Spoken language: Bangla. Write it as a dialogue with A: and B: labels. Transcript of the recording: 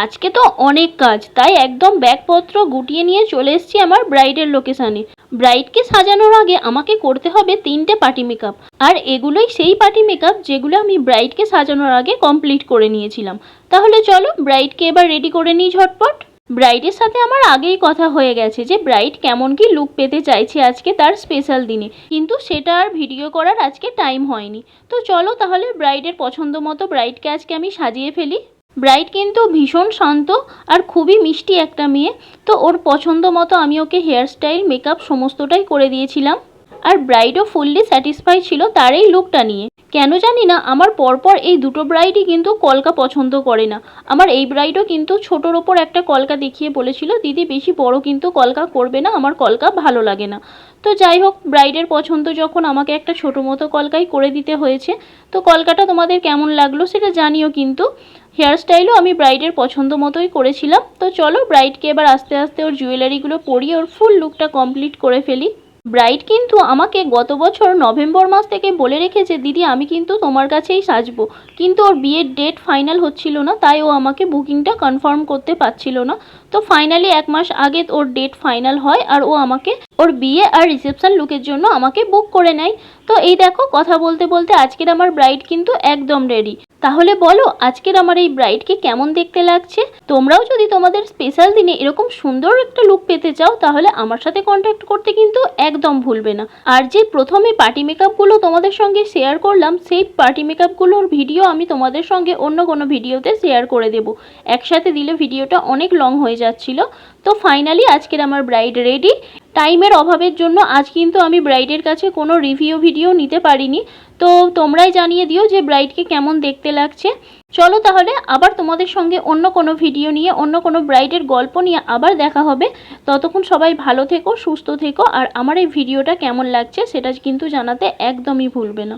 A: আজকে তো অনেক কাজ, তাই একদম ব্যাগপত্র গুটিয়ে নিয়ে চলে এসেছি আমার ব্রাইডের লোকেশানে। ব্রাইডকে সাজানোর আগে আমাকে করতে হবে 3টে পার্টি মেকআপ। আর এগুলোই সেই পার্টি মেকআপ যেগুলো আমি ব্রাইডকে সাজানোর আগে কমপ্লিট করে নিয়েছিলাম। তাহলে চলো ব্রাইডকে এবার রেডি করে নিই ঝটপট। ব্রাইডের সাথে আমার আগেই কথা হয়ে গেছে যে ব্রাইড কেমন কি লুক পেতে চাইছে আজকে তার স্পেশাল দিনে, কিন্তু সেটা আর ভিডিও করার আজকে টাইম হয়নি। তো চলো তাহলে ব্রাইডের পছন্দ মতো ব্রাইডকে আজকে আমি সাজিয়ে ফেলি। ব্রাইড কিন্তু ভীষণ শান্ত আর খুবই মিষ্টি একটা মেয়ে, তো ওর পছন্দ মতো আমি ওকে হেয়ার স্টাইল মেকআপ সমস্তটাই করে দিয়েছিলাম। আর ব্রাইডও ফুললি স্যাটিসফাই ছিল তার এই লুকটা নিয়ে। কেন জানি না আমার পরপর এই দুটো ব্রাইডই কিন্তু কলকা পছন্দ করে না। আমার এই ব্রাইডও কিন্তু ছোটোর ওপর একটা কলকা দেখিয়ে বলেছিল, দিদি বেশি বড় কিন্তু কলকা করবে না, আমার কলকা ভালো লাগে না। তো যাই হোক, ব্রাইডের পছন্দ যখন আমাকে একটা ছোটো মতো কলকাই করে দিতে হয়েছে। তো কলকাটা তোমাদের কেমন লাগলো সেটা জানিও কিন্তু। হেয়ার স্টাইলও আমি ব্রাইডের পছন্দ মতোই করেছিলাম। তো চলো ব্রাইডকে এবার আস্তে আস্তে ওর জুয়েলারিগুলো পরিয়ে ওর ফুল লুকটা কমপ্লিট করে ফেলি। ব্রাইড কিন্তু আমাকে গত বছর নভেম্বর মাস থেকে বলে রেখেছে, দিদি আমি কিন্তু তোমার কাছেই সাজবো, কিন্তু ওর বিয়ের ডেট ফাইনাল হচ্ছিল না, তাই ও আমাকে বুকিংটা কনফার্ম করতে পারছিল না। তো ফাইনালি 1 মাস আগে ওর ডেট ফাইনাল হয় আর ও আমাকে ওর বিয়ে আর রিসেপশন লুকের জন্য আমাকে বুক করে নেয়। তো এই দেখো, কথা বলতে বলতে আজকের আমার ব্রাইড কিন্তু একদম রেডি। তাহলে বলো আজকের আমার এই ব্রাইডকে কেমন দেখতে লাগছে। তোমরাও যদি তোমাদের স্পেশাল দিনে এরকম সুন্দর একটা লুক পেতে চাও তাহলে আমার সাথে কন্ট্যাক্ট করতে কিন্তু একদম ভুলবে না। আর যে প্রথমে পার্টি মেকআপগুলো তোমাদের সঙ্গে শেয়ার করলাম, সেই পার্টি মেকআপগুলোর ভিডিও আমি তোমাদের সঙ্গে অন্য কোনো ভিডিওতে শেয়ার করে দেব। একসাথে দিলে ভিডিওটা অনেক লং হয়ে যাচ্ছিল। তো ফাইনালি আজকের আমার ব্রাইড রেডি। টাইমের অভাবের জন্য আজ কিন্তু আমি ব্রাইডের কাছে কোনো রিভিউ ভিডিও নিতে পারিনি। তো তোমরাই জানিয়ে দিও যে ব্রাইডকে কেমন দেখতে লাগছে। চলো তাহলে আবার তোমাদের সঙ্গে অন্য কোনো ভিডিও নিয়ে, অন্য কোনো ব্রাইডের গল্প নিয়ে আবার দেখা হবে। ততক্ষণ সবাই ভালো থেকো, সুস্থ থেকো, আর আমার এই ভিডিওটা কেমন লাগছে সেটা কিন্তু জানাতে একদমই ভুলবে না।